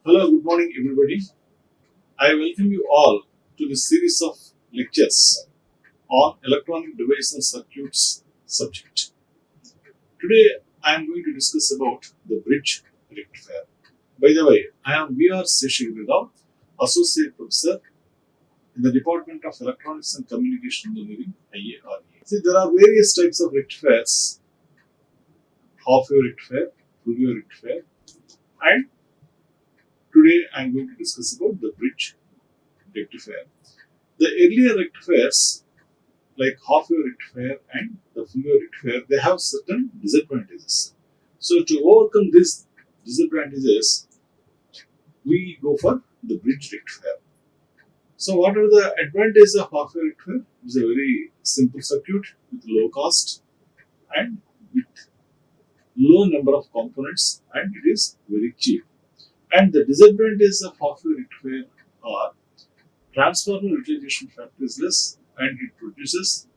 Hello, good morning, everybody. I welcome you all to this series of lectures on electronic devices and circuits subject. Today, I am going to discuss about the bridge rectifier. By the way, I am VR Seshagiri Rao, Associate Professor in the Department of Electronics and Communication Engineering, IARE. See, there are various types of rectifiers: half-wave rectifier, full-wave rectifier, and today I am going to discuss about the bridge rectifier. The earlier rectifiers, like half-wave rectifier and the full-wave rectifier, they have certain disadvantages. So to overcome these disadvantages, we go for the bridge rectifier. So what are the advantages of half-wave rectifier? It's a very simple circuit with low cost and with low number of components, and it is very cheap. And the disadvantages of half-wave rectifier are transformer utilization factor is less, and it produces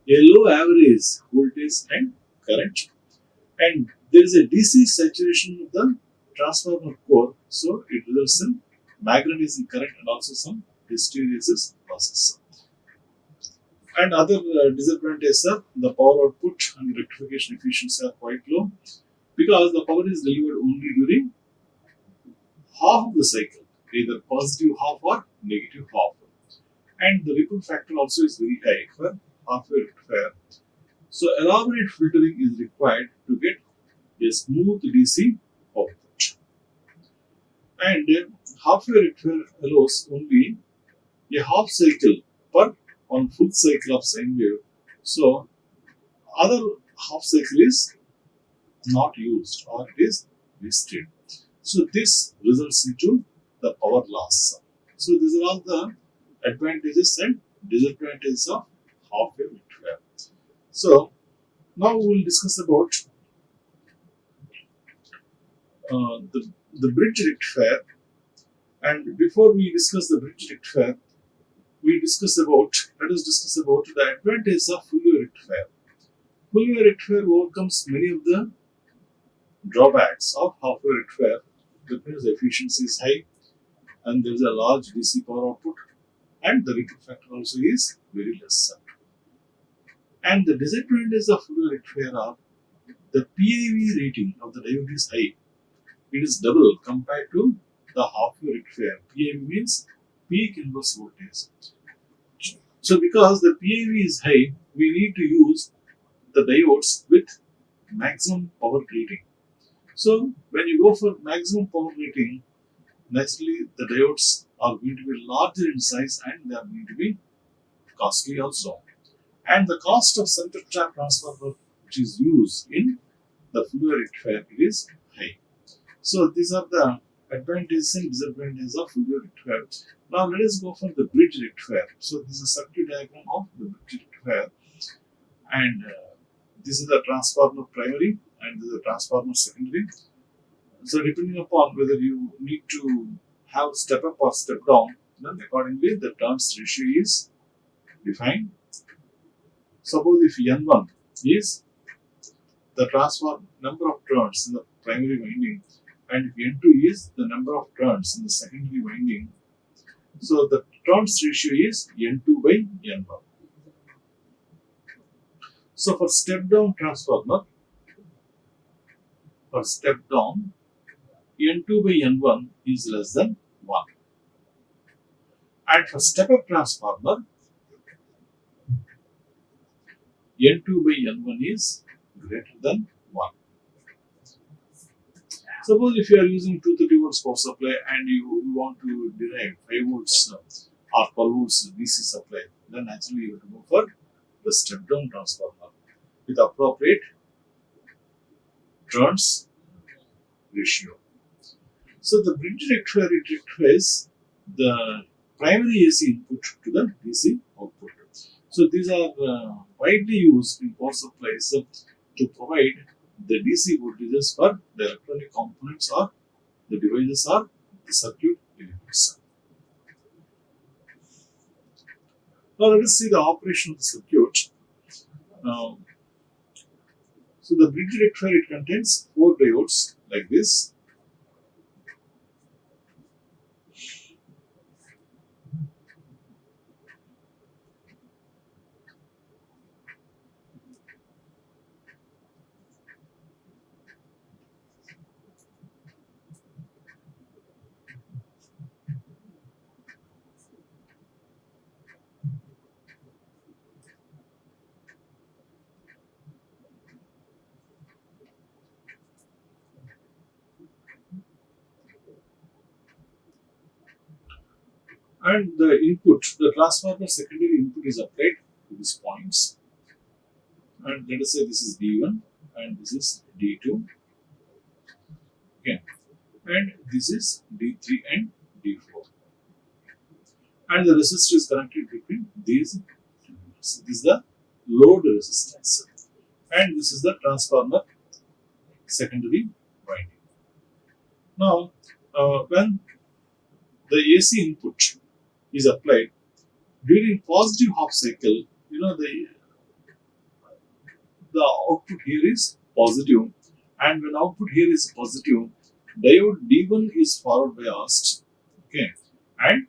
a low average voltage and current, and there is a DC saturation of the transformer core, so it results in magnetizing current and also some hysteresis losses. And other disadvantages are the power output and rectification efficiency are quite low because the power is delivered only during half of the cycle, either positive half or negative half. And the ripple factor also is very high for half-wave rectifier. So elaborate filtering is required to get a smooth DC output. And half-wave rectifier allows only a half cycle per one full cycle of sine wave. So other half cycle is not used or it is wasted. So this results into the power loss. So these are all the advantages and disadvantages of half-wave rectifier. So now we will discuss about the bridge rectifier. And before we discuss the bridge rectifier, let us discuss about the advantages of full-wave rectifier. Full-wave rectifier overcomes many of the drawbacks of half-wave rectifier. That means the efficiency is high and there is a large DC power output, and the ripple factor also is very less. And the disadvantages of full-wave rectifier are the PIV rating of the diode is high. It is double compared to the half-wave rectifier. PIV means peak inverse voltage. So because the PIV is high, we need to use the diodes with maximum power rating. So when you go for maximum power rating, naturally the diodes are going to be larger in size and they are going to be costly also. And the cost of center trap transformer which is used in the full-wave rectifier is high. So these are the advantages and disadvantages of full-wave rectifier. Now let us go for the bridge rectifier. So this is a circuit diagram of the bridge rectifier, and this is the transformer primary and this is the transformer secondary. So depending upon whether you need to have step up or step down, then accordingly the turns ratio is defined. Suppose if N1 is the transformer number of turns in the primary winding, and if N2 is the number of turns in the secondary winding, so the turns ratio is N2 by N1. So for step down transformer, N2 by N1 is less than 1. And for step up transformer, N2 by N1 is greater than 1. Suppose if you are using 230 volts power supply and you want to derive 5 volts or 12 volts DC supply, then actually you have to go for the step down transformer with appropriate turns ratio. So the bridge rectifier rectifies the primary AC input to the DC output. So these are widely used in power supplies to provide the DC voltages for the electronic components or the devices or the circuit elements. Now let us see the operation of the circuit. So the bridge rectifier, it contains 4 diodes like this. And the input, the transformer secondary input is applied to these points. And let us say this is D1 and this is D2. Okay. And this is D3 and D4. And the resistor is connected between these. This is the load resistance. And this is the transformer secondary winding. Now, when the AC input is applied during positive half cycle, the output here is positive, and when output here is positive, diode D1 is forward biased, okay, and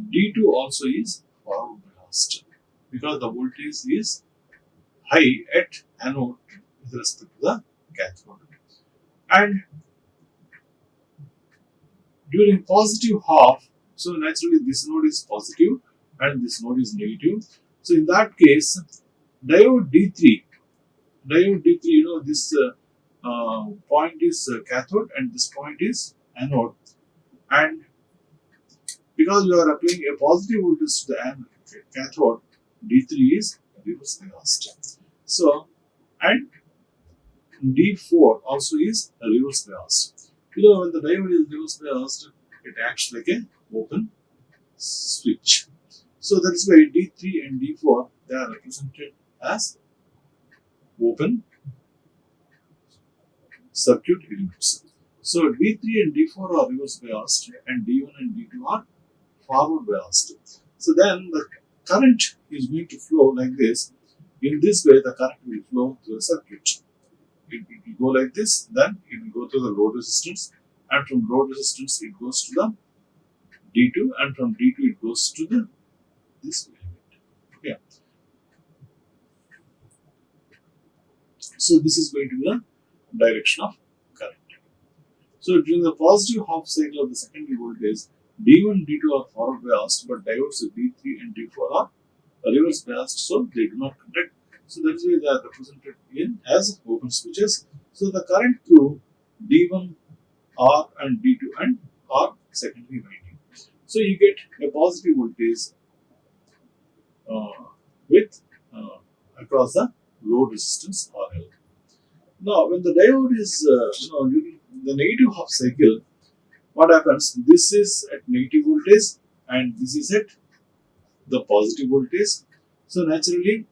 D2 also is forward biased because the voltage is high at anode with respect to the cathode. And during positive half, so naturally this node is positive and this node is negative. So in that case, diode D3, this point is cathode and this point is anode. And because we are applying a positive voltage to the cathode, D3 is reverse biased. So, and D4 also is reverse biased. When the diode is reverse biased, it acts like a open switch. So that is why D3 and D4 they are represented as open circuit elements. So D3 and D4 are reverse biased and D1 and D2 are forward biased. So then the current is going to flow like this. In this way, the current will flow through the circuit. It will go like this, then it will go to the load resistance, and from load resistance it goes to the D2, and from D2 it goes to the this element. Okay. So this is going to be the direction of current. So during the positive half cycle of the secondary voltage, D1, D2 are forward biased, but diodes D3 and D4 are reverse biased, so they do not conduct. So that is why they are represented in as open switches. So the current through D1 R and D2 and R secondary winding. So you get a positive voltage with across the load resistance RL. Now, when the diode is during the negative half cycle, what happens? This is at negative voltage and this is at the positive voltage. So naturally,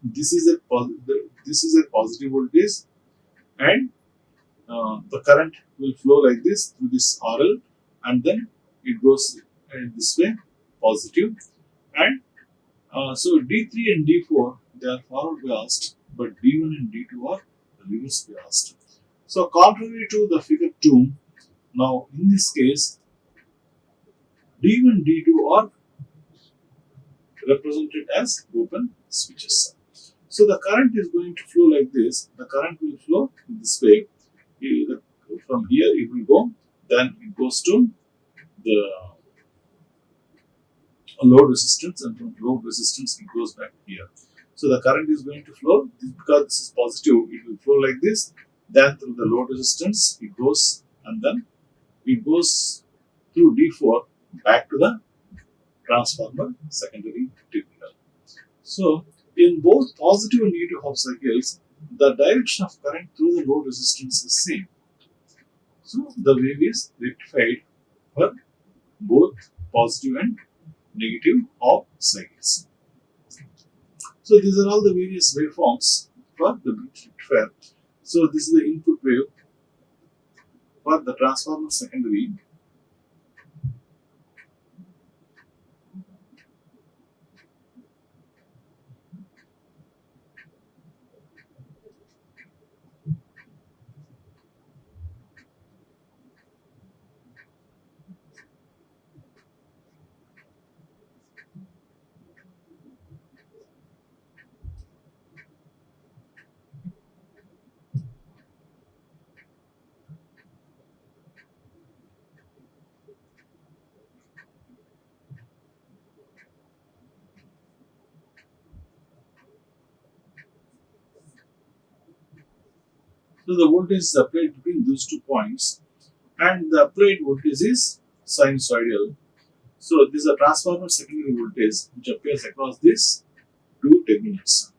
this is a positive voltage, and the current will flow like this through this RL, and then it goes this way positive, and so D3 and D4 they are forward biased, but D1 and D2 are reverse biased. So contrary to the figure 2, now in this case D1 D2 are represented as open switches. So the current is going to flow like this. The current will flow in this way. From here it will go, then it goes to the load resistance, and from load resistance it goes back here. So the current is going to flow because this is positive. It will flow like this. Then through the load resistance it goes, and then it goes through D4 back to the transformer secondary terminal. So in both positive and negative half cycles, the direction of current through the load resistance is same. So the wave is rectified for both positive and negative half cycles. So these are all the various waveforms for the rectifier. So this is the input wave for the transformer secondary. So the voltage is applied between those 2 points, and the applied voltage is sinusoidal. So this is a transformer secondary voltage which appears across these two terminals.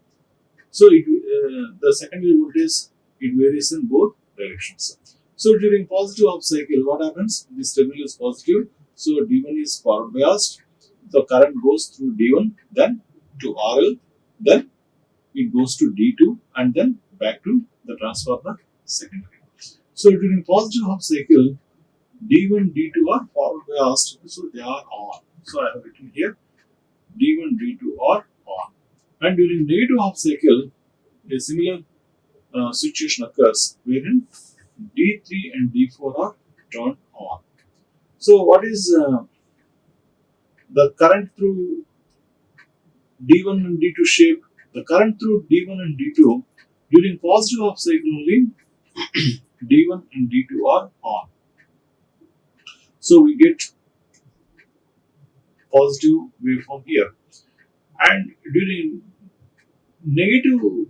So the secondary voltage, it varies in both directions. So during positive half cycle, what happens? This terminal is positive, so D1 is forward biased. The current goes through D1, then to RL, then it goes to D2, and then back to the transformer secondary. So during positive half cycle, D1, D2 are forward biased, so they are on. So I have written here D1, D2 are on. And during negative half cycle, a similar situation occurs wherein D3 and D4 are turned on. So what is the current through D1 and D2 shape? The current through D1 and D2 during positive half cycle only D1 and D2 are on. So we get positive waveform here. And during negative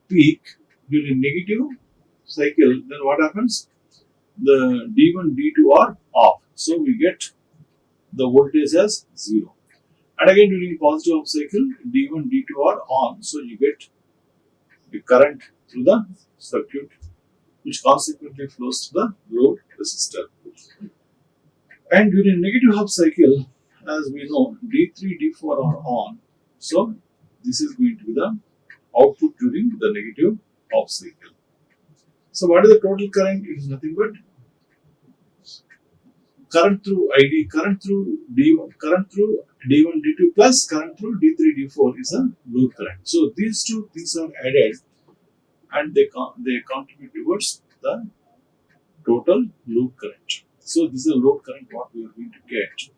peak, during negative cycle, then what happens? The D1, D2 are off. So we get the voltage as 0. And again during positive half cycle, D1, D2 are on. So you get the current through the circuit which consequently flows to the load resistor. And during negative half cycle, as we know, D3, D4 are on. So this is going to be the output during the negative half cycle. So what is the total current? It is nothing but current through ID, current through D1, current through D1, D2 plus current through D3, D4 is a load current. So these two things are added and they contribute towards the total load current. So this is a load current what we are going to get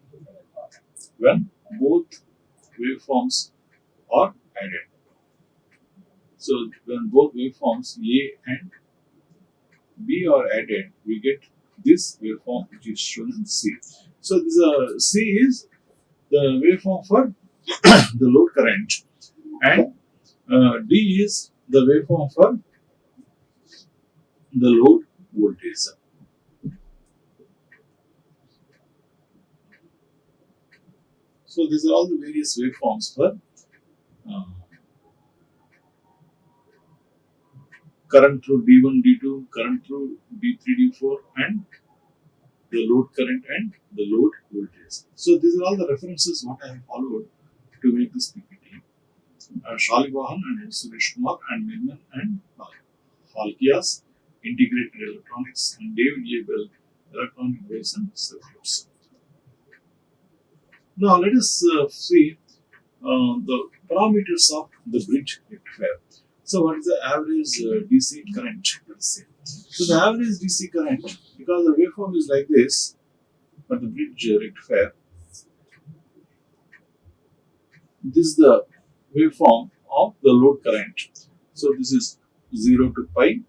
when both waveforms are added. So when both waveforms A and B are added, we get this waveform which is shown in C. So this C is the waveform for the load current, and D is the waveform for the load voltage. So these are all the various waveforms for current through D1, D2, current through D3, D4, and the load current and the load voltage. So these are all the references what I have followed to make this PPT. Shalivahan and Suresh Kumar and Milman and Halkias, Integrated Electronics, and David A. Bell, Electronic Waves and Circuits. Now let us see the parameters of the bridge rectifier. So what is the average DC current? Let's see. So the average DC current, because the waveform is like this, but the bridge rectifier, this is the waveform of the load current. So this is 0 to pi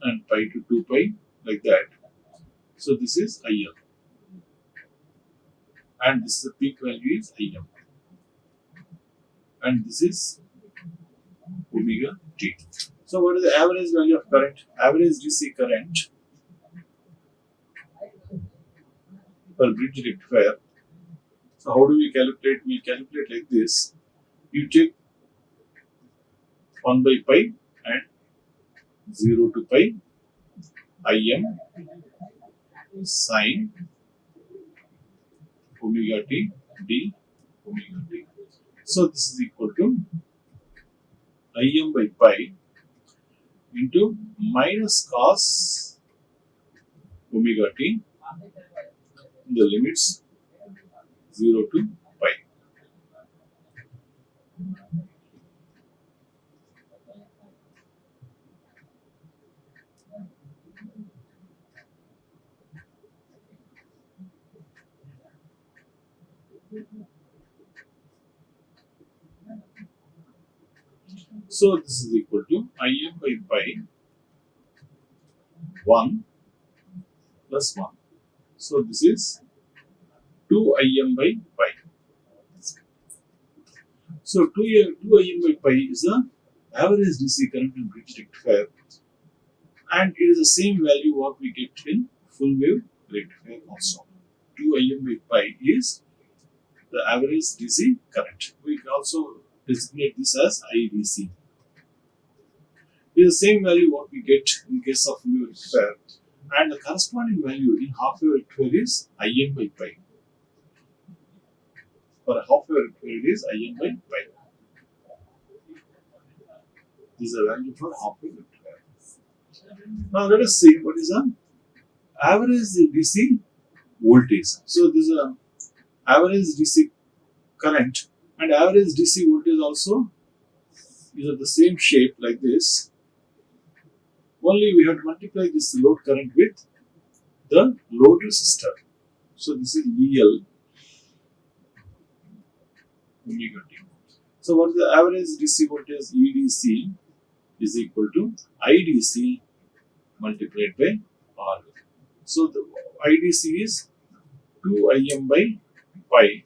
and pi to 2 pi, like that. So this is IL, and this is the peak value is IM, and this is omega t. So what is the average value of current? Average DC current per bridge rectifier. So how do we calculate? We calculate like this. You take 1 by pi and 0 to pi Im sine omega t d omega t. So this is equal to Im by pi into minus cos omega t in the limits 0 to pi. So this is equal to Im by pi 1 plus 1. So this is 2 Im by pi. So 2 Im by pi is the average DC current in bridge rectifier, and it is the same value what we get in full wave rectifier also. 2 Im by pi is the average DC current. We can also designate this as IDC. It is the same value what we get in case of full wave rectifier, and the corresponding value in half wave rectifier is Im by pi. For a half wave rectifier, it is Im by pi. This is a value for half wave rectifier. Now let us see what is the average DC voltage. So this is a average DC current, and average DC voltage also is of the same shape like this. Only we have to multiply this load current with the load resistor. So this is EL omega t. So what is the average DC voltage? EDC is equal to IDC multiplied by R. So the IDC is 2Im by pi,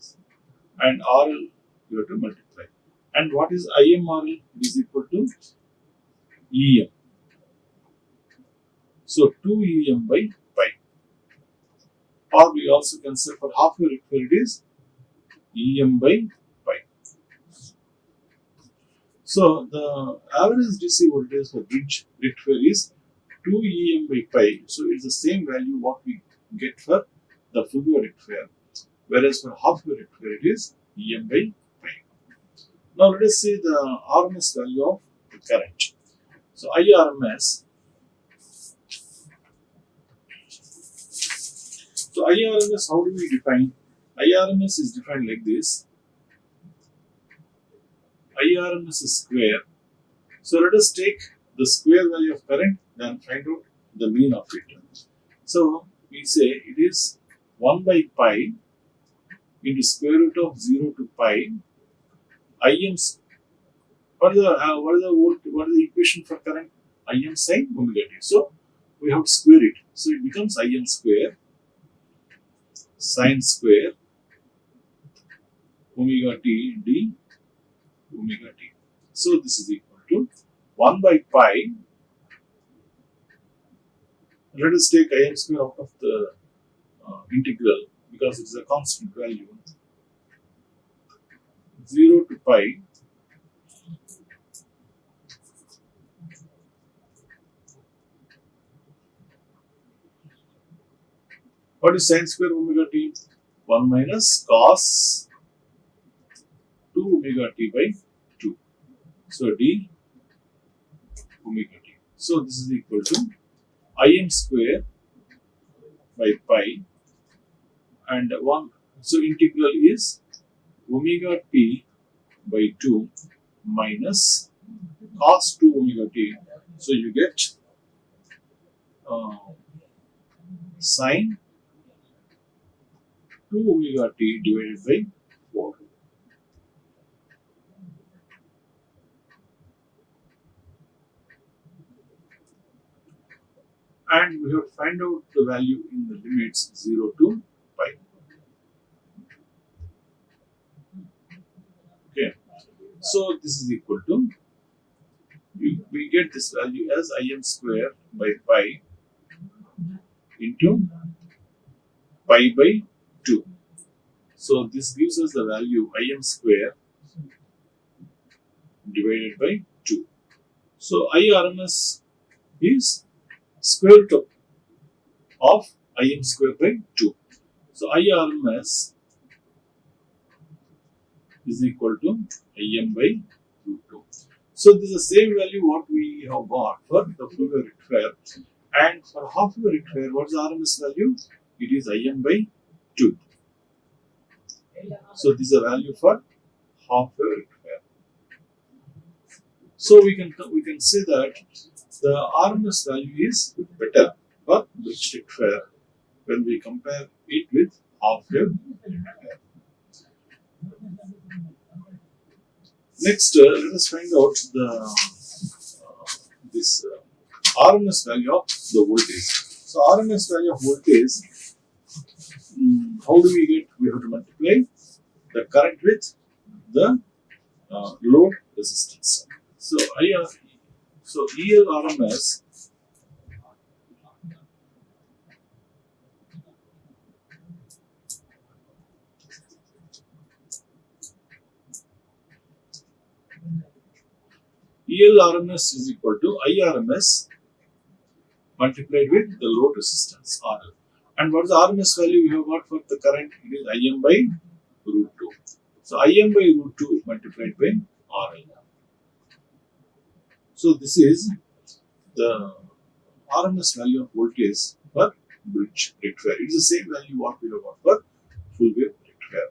and RL you have to multiply. And what is IMRL? Is equal to EM. So 2Em by pi. Or we also can say for half wave rectifier it is Em by pi. So the average DC voltage for bridge rectifier is 2Em by pi. So it's the same value what we get for the full wave rectifier. Whereas for half wave rectifier it is Em by pi. Now let us see the RMS value of the current. So IRMS. So IRMS, how do we define? IRMS is defined like this. IRMS is square. So let us take the square value of current, then find out the mean of it. So we say it is 1 by pi into square root of 0 to pi Im. What is the equation for current? Im sin omega t. So we have to square it. So it becomes Im square sin square omega t d omega t. So this is equal to 1 by pi. Let us take Im square out of the integral because it is a constant value. 0 to pi what is sin square omega t? 1 minus cos 2 omega t by 2. So d omega t. So this is equal to Im square by pi, and 1. So integral is omega t by 2 minus cos 2 omega t. So you get sin 2 omega t divided by 4. And we have to find out the value in the limits 0 to pi. Okay. So this is equal to, we get this value as Im square by pi into pi by 2. So this gives us the value Im square divided by 2. So IRMS is square root of Im square by 2. So IRMS is equal to Im by root 2. So this is the same value what we have got for the full wave rectifier, and for half wave rectifier, what is the RMS value? It is Im by 2. So this is a value for half wave rectifier. So we can say that the RMS value is better for bridge rectifier when we compare it with half wave rectifier. Next, let us find out the this RMS value of the voltage. So RMS value of voltage, how do we get? We have to multiply the current with the load resistance. So EL RMS ELRMS is equal to IRMS multiplied with the load resistance RL. And what is the RMS value we have got for the current? It is Im by root 2. So Im by root 2 multiplied by RL. So this is the RMS value of voltage for bridge rectifier. It is the same value what we have got for full wave rectifier.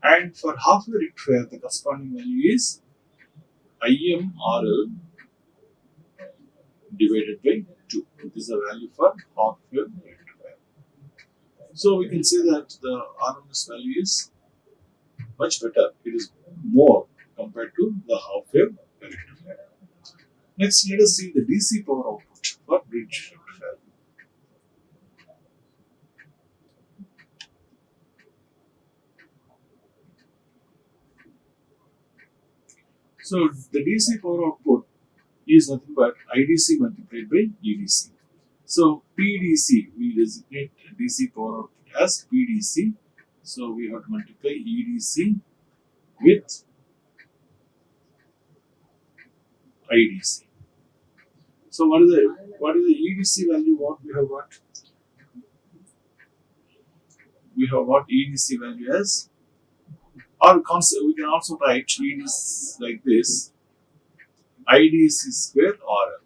And for half wave rectifier, the corresponding value is IMRL divided by 2. This is the value for half wave rectifier. So we can say that the RMS value is much better. It is more compared to the half wave rectifier. Next, let us see the DC power output for bridge rectifier. So the DC power output is nothing but IDC multiplied by EDC. So PDC, we designate DC power output as PDC. So we have to multiply EDC with IDC. So what is the EDC value? What we have got? We have got EDC value as, or we can also write EDC like this: IDC square RL,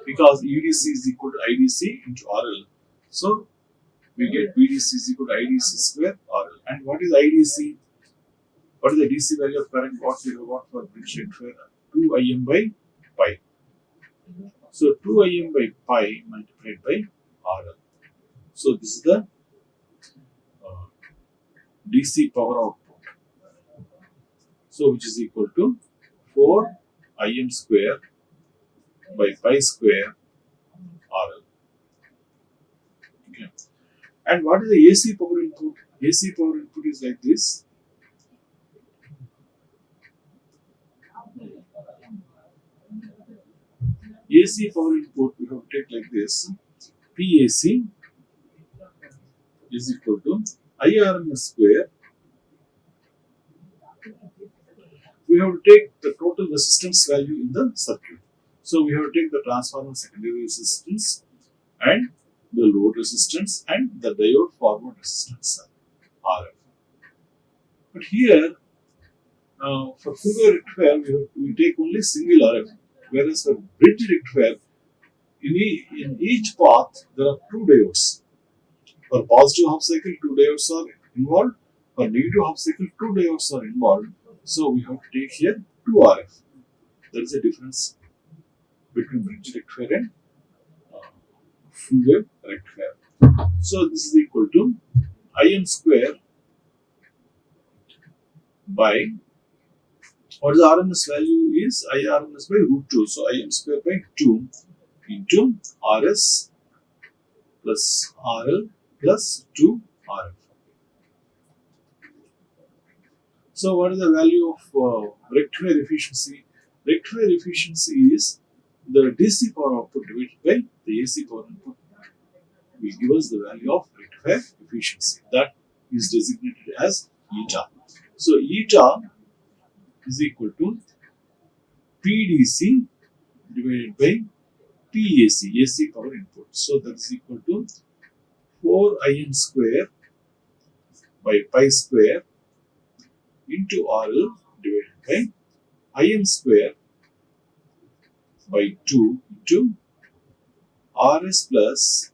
because EDC is equal to IDC into RL. So we get PDC is equal to IDC square RL. And what is IDC? What is the DC value of current? What we have got for bridge rectifier? 2 Im by pi. So 2 Im by pi multiplied by RL. So this is the DC power output. So which is equal to 4 Im square by pi square RL. Okay. And what is the AC power input? AC power input is like this. AC power input we have to take like this: PAC is equal to IRMS square. We have to take the total resistance value in the circuit. So we have to take the transformer secondary resistance and the load resistance and the diode forward resistance RF. But here for full wave rectifier we take only single RF, whereas for bridge rectifier in each path there are two diodes. For positive half cycle, two diodes are involved. For negative half cycle, two diodes are involved. So we have to take here 2 RF. There is a difference between bridge rectifier and full wave rectifier. So this is equal to Im square by, what is the RMS value is IRMS by root 2. So Im square by 2 into RS plus RL plus 2 RF. So what is the value of rectifier efficiency? Rectifier efficiency is the DC power output divided by the AC power input will give us the value of rectifier efficiency. That is designated as eta. So eta is equal to PDC divided by PAC, AC power input. So that is equal to 4 Im square by pi square into RL divided by Im square by 2 into RS plus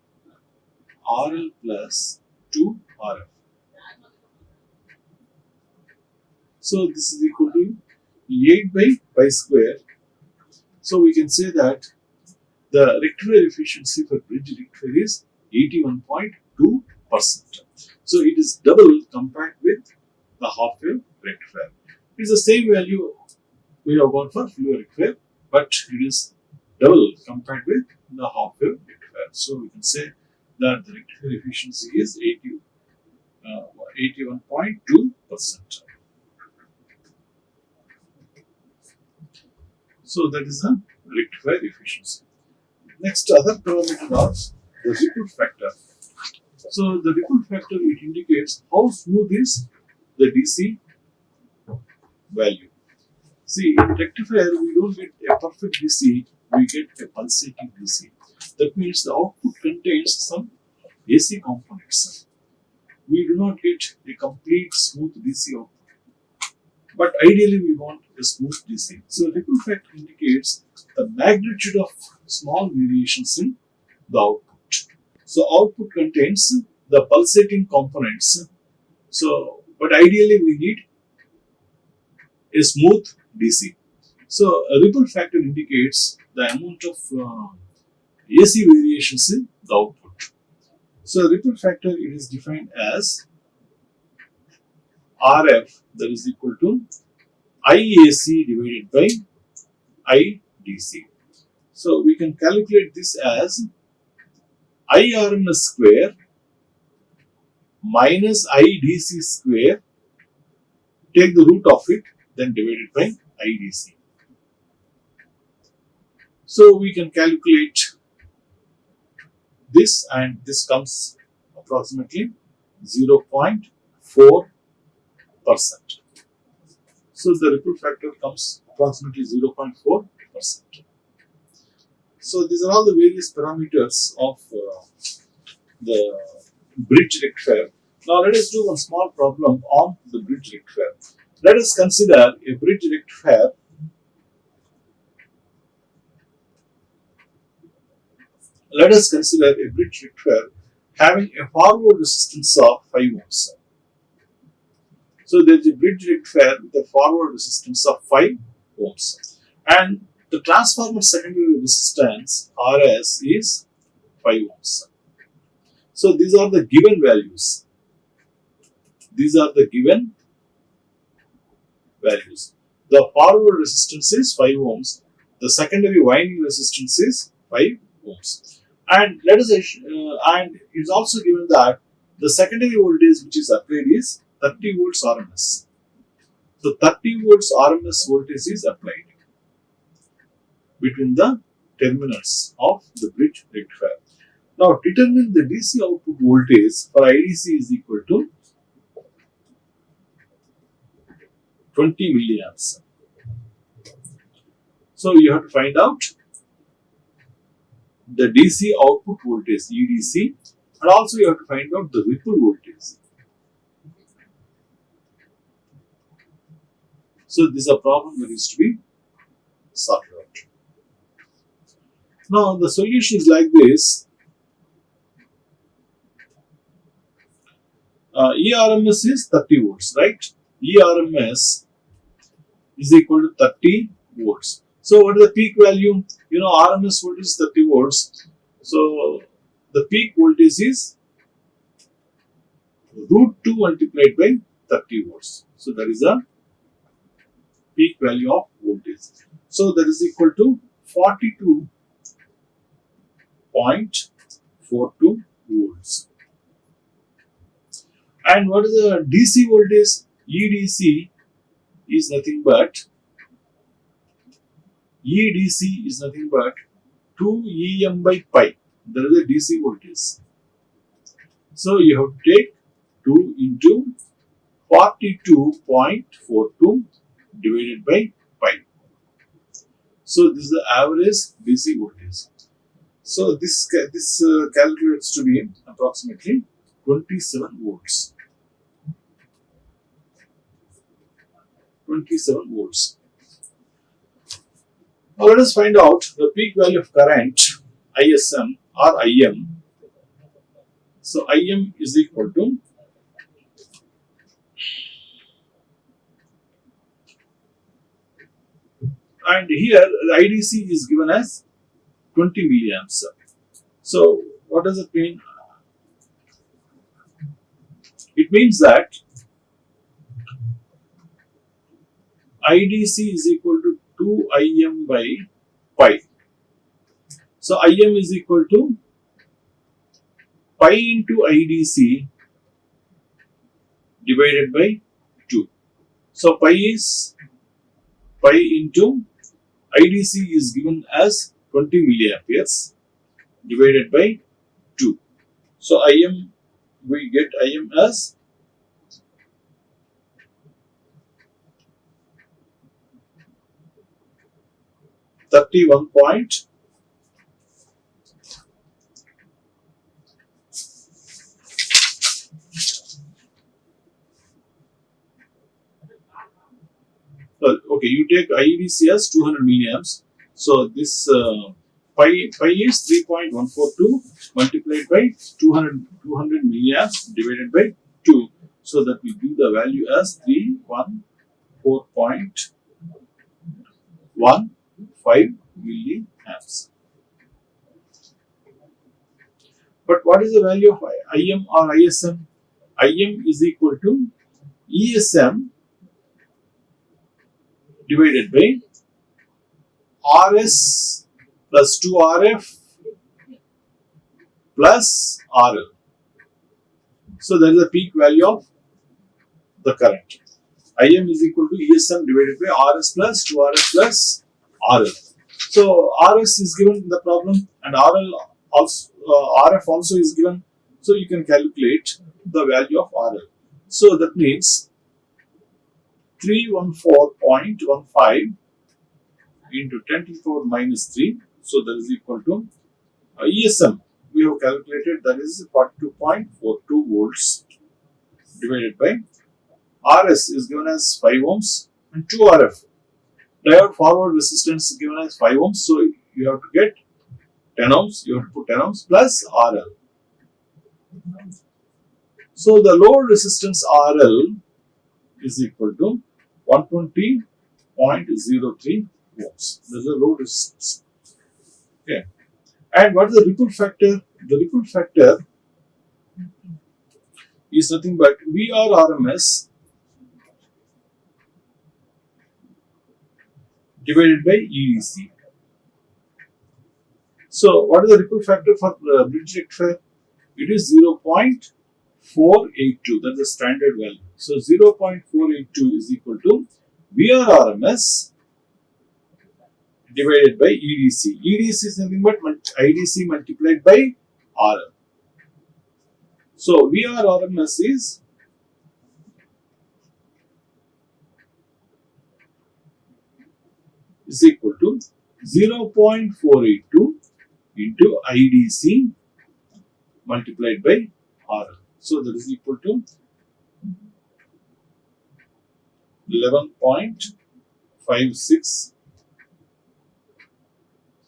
RL plus 2 RF. So this is equal to 8 by pi square. So we can say that the rectifier efficiency for bridge rectifier is 81.2%. So it is double compared with the half wave rectifier. It is the same value we have got for full wave rectifier, but it is double compared with the half wave rectifier. So we can say that the rectifier efficiency is 81.2%. So that is the rectifier efficiency. Next, other parameter are the ripple factor. So the ripple factor, it indicates how smooth is the DC value. See, in rectifier, we don't get a perfect DC, we get a pulsating DC. That means the output contains some AC components. We do not get a complete smooth DC output. But ideally, we want a smooth DC. So, ripple factor indicates the magnitude of small variations in the output. So, output contains the pulsating components. So, but ideally, we need a smooth DC. So, a ripple factor indicates the amount of AC variations in the output. So, ripple factor it is defined as RF, that is equal to IAC divided by IDC. So, we can calculate this as IRMS square minus IDC square, take the root of it, then divided by IDC. So, we can calculate this, and this comes approximately 0.4%. So, the ripple factor comes approximately 0.4%. So, these are all the various parameters of the bridge rectifier. Now, let us do one small problem on the bridge rectifier. Let us consider a bridge rectifier having a forward resistance of 5 ohms. So, there is a bridge rectifier with a forward resistance of 5 ohms. And the transformer secondary resistance RS is 5 ohms. So, these are the given values. The forward resistance is 5 ohms. The secondary winding resistance is 5 ohms. And let us and it's also given that the secondary voltage which is applied is 30 volts RMS. So 30 volts RMS voltage is applied between the terminals of the bridge rectifier. Now determine the DC output voltage for IDC is equal to 20 milliamps. So you have to find out the DC output voltage EDC, and also you have to find out the ripple voltage. So this is a problem that needs to be sorted out. Now the solution is like this. ERMS is 30 volts, right? ERMS is equal to 30 volts. So what is the peak value? You know, RMS voltage is 30 volts. So the peak voltage is root 2 multiplied by 30 volts. So that is a peak value of voltage. So that is equal to 42.42 volts. And what is the DC voltage? EDC is nothing but 2 EM by pi. That is the DC voltage. So you have to take 2 into 42.42 divided by pi. So this is the average DC voltage. So this calculates to be approximately 27 volts. 27 volts. Now let us find out the peak value of current ISM or IM. So IM is equal to and here the IDC is given as 20 milliamps. So what does it mean? It means that IDC is equal to 2 IM by pi. So IM is equal to pi into IDC divided by 2. So pi into IDC is given as 20 milliamperes divided by 2. So IM, we get IM as 2 31 point. Okay, you take IEDC as 200 milliamps. So this pi is 3.142 multiplied by 200 milliamps divided by 2. So that will give the value as 314.15 milliamps. But what is the value of IM or ISM? IM is equal to ESM divided by RS plus 2RF plus RL. So that is the peak value of the current. IM is equal to ESM divided by RS plus 2RF plus RL. So RS is given in the problem and RL also, RF also is given. So you can calculate the value of RL. So that means 314.15 into 10 to the power minus 3. So that is equal to ESM. We have calculated that is 42.42 volts divided by RS is given as 5 ohms and 2 RF. Diode forward resistance is given as 5 ohms. So you have to get 10 ohms. You have to put 10 ohms plus RL. So the load resistance RL is equal to 120.03 ohms. That is the load resistance. Okay. And what is the ripple factor? The ripple factor is nothing but VRRMS divided by EDC. So, what is the ripple factor for bridge rectifier? It is 0.482. That's the standard value. So, 0.482 is equal to VRRMS divided by EDC. EDC is nothing but IDC multiplied by RL. So, VRRMS is equal to 0.482 into IDC multiplied by RL. So that is equal to 11.56.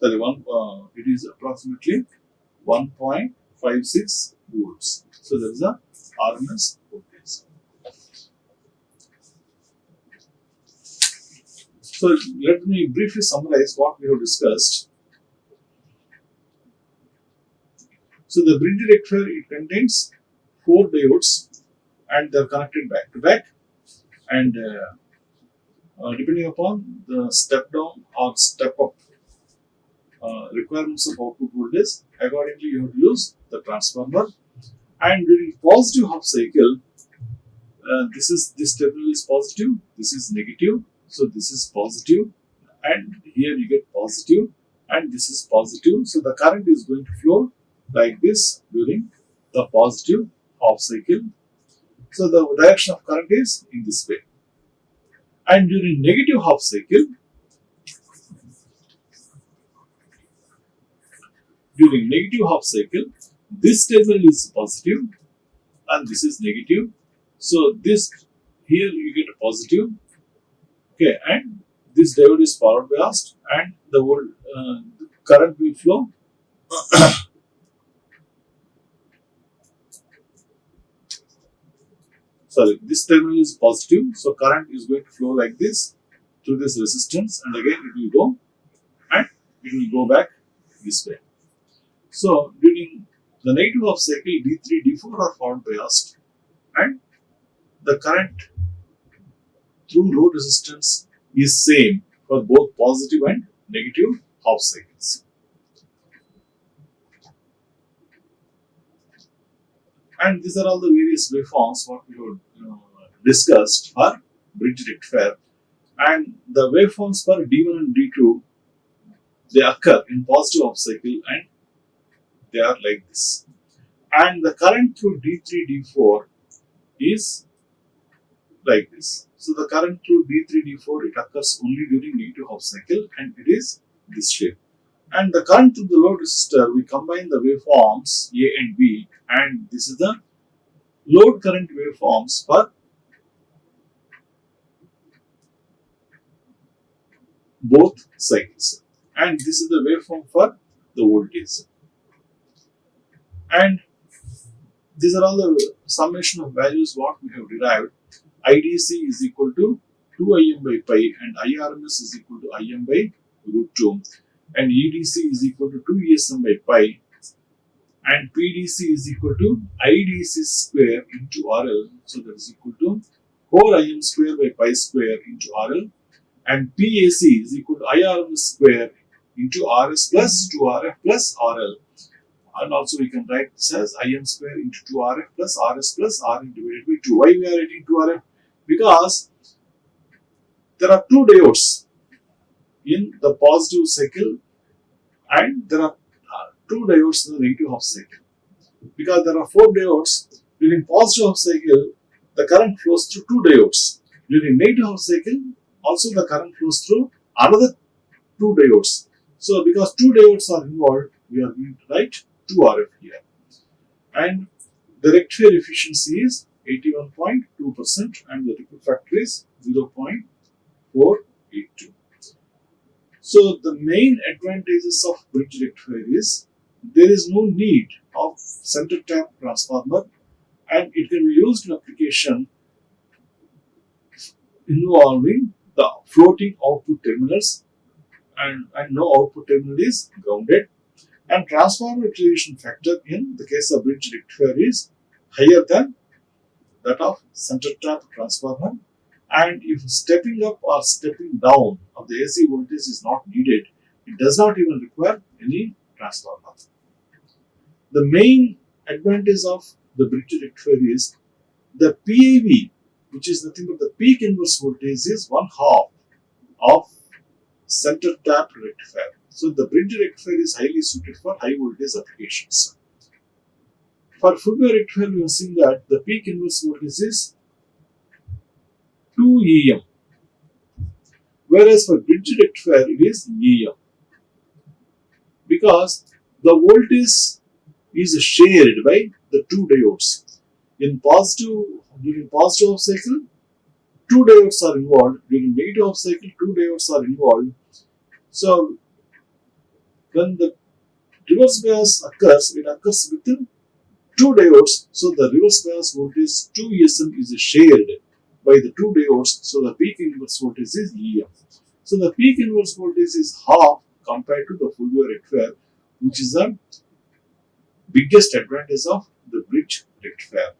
Sorry, it is approximately 1.56 volts. So that is the RMS voltage. So let me briefly summarize what we have discussed. So the bridge rectifier, it contains 4 diodes and they are connected back to back, and depending upon the step down or step up requirements of output voltage, accordingly you have to use the transformer. And during positive half cycle, this terminal is positive, this is negative, so this is positive, and here you get positive, and this is positive. So the current is going to flow like this during the positive half cycle. So the direction of current is in this way. And during negative half cycle, this terminal is positive and this is negative. So this here you get a positive, okay, and this diode is forward biased, and the current will flow sorry, this terminal is positive, so current is going to flow like this through this resistance, and again it will go and it will go back this way. So during the negative half cycle, D3, D4 are forward biased, and the current through load resistance is same for both positive and negative half cycles. And these are all the various waveforms what we have discussed for bridge rectifier. And the waveforms for D1 and D2, they occur in positive half cycle and they are like this. And the current through D3, D4 is like this. So the current through D3, D4, it occurs only during negative half cycle, and it is this shape. And the current through the load resistor, we combine the waveforms A and B, and this is the load current waveforms for both cycles. And this is the waveform for the voltage. And these are all the summation of values what we have derived. IDC is equal to 2Im by pi and IRMS is equal to Im by root 2 and EDC is equal to 2ESM by pi and PDC is equal to IDC square into RL, so that is equal to 4Im square by pi square into RL, and PAC is equal to IRMS square into RS plus 2RF plus RL, and also we can write this as Im square into 2RF plus RS plus RL divided by 2. Why we are writing 2RF? Because there are two diodes in the positive cycle and there are two diodes in the negative half cycle. Because there are four diodes, during positive half cycle, the current flows through two diodes. During negative half cycle, also the current flows through another two diodes. So, because two diodes are involved, we are going to write 2RF here. And the rectifier efficiency is 81.2% and the ripple factor is 0.482. So, the main advantages of bridge rectifier is there is no need of center tap transformer and it can be used in application involving the floating output terminals and no output terminal is grounded, and transformer utilization factor in the case of bridge rectifier is higher than that of center tap transformer, and if stepping up or stepping down of the AC voltage is not needed, it does not even require any transformer. The main advantage of the bridge rectifier is the PAV, which is nothing but the peak inverse voltage, is 1/2 of center tap rectifier. So the bridge rectifier is highly suited for high voltage applications. For full wave rectifier, we have seen that the peak inverse voltage is 2 EM, whereas for bridge rectifier it is EM, because the voltage is shared by the two diodes. During positive half cycle, two diodes are involved. During negative half cycle, two diodes are involved. So, when the reverse bias occurs, it occurs within two diodes. So, the reverse bias voltage 2ESM is shared by the two diodes. So, the peak inverse voltage is EM. So, the peak inverse voltage is half compared to the full wave rectifier, which is the biggest advantage of the bridge rectifier.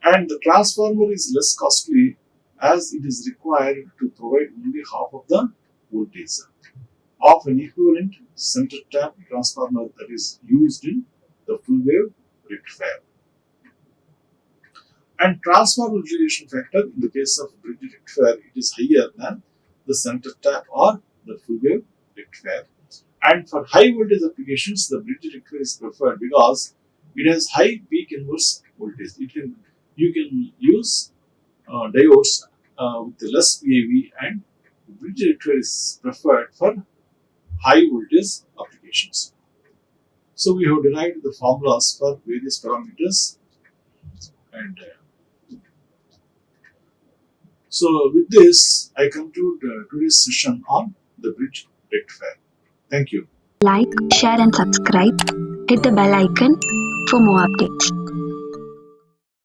And the transformer is less costly as it is required to provide only half of the voltage of an equivalent center tap transformer that is used in the full wave rectifier. And transformer utilization factor in the case of bridge rectifier, it is higher than the center tap or the full wave rectifier. And for high voltage applications, the bridge rectifier is preferred because it has high peak inverse voltage. You can use diodes with less PAV, and bridge rectifier is preferred for high voltage applications. So we have derived the formulas for various parameters, and so with this I conclude today's session on the bridge rectifier. Thank you. Like, share and subscribe. Hit the bell icon for more updates.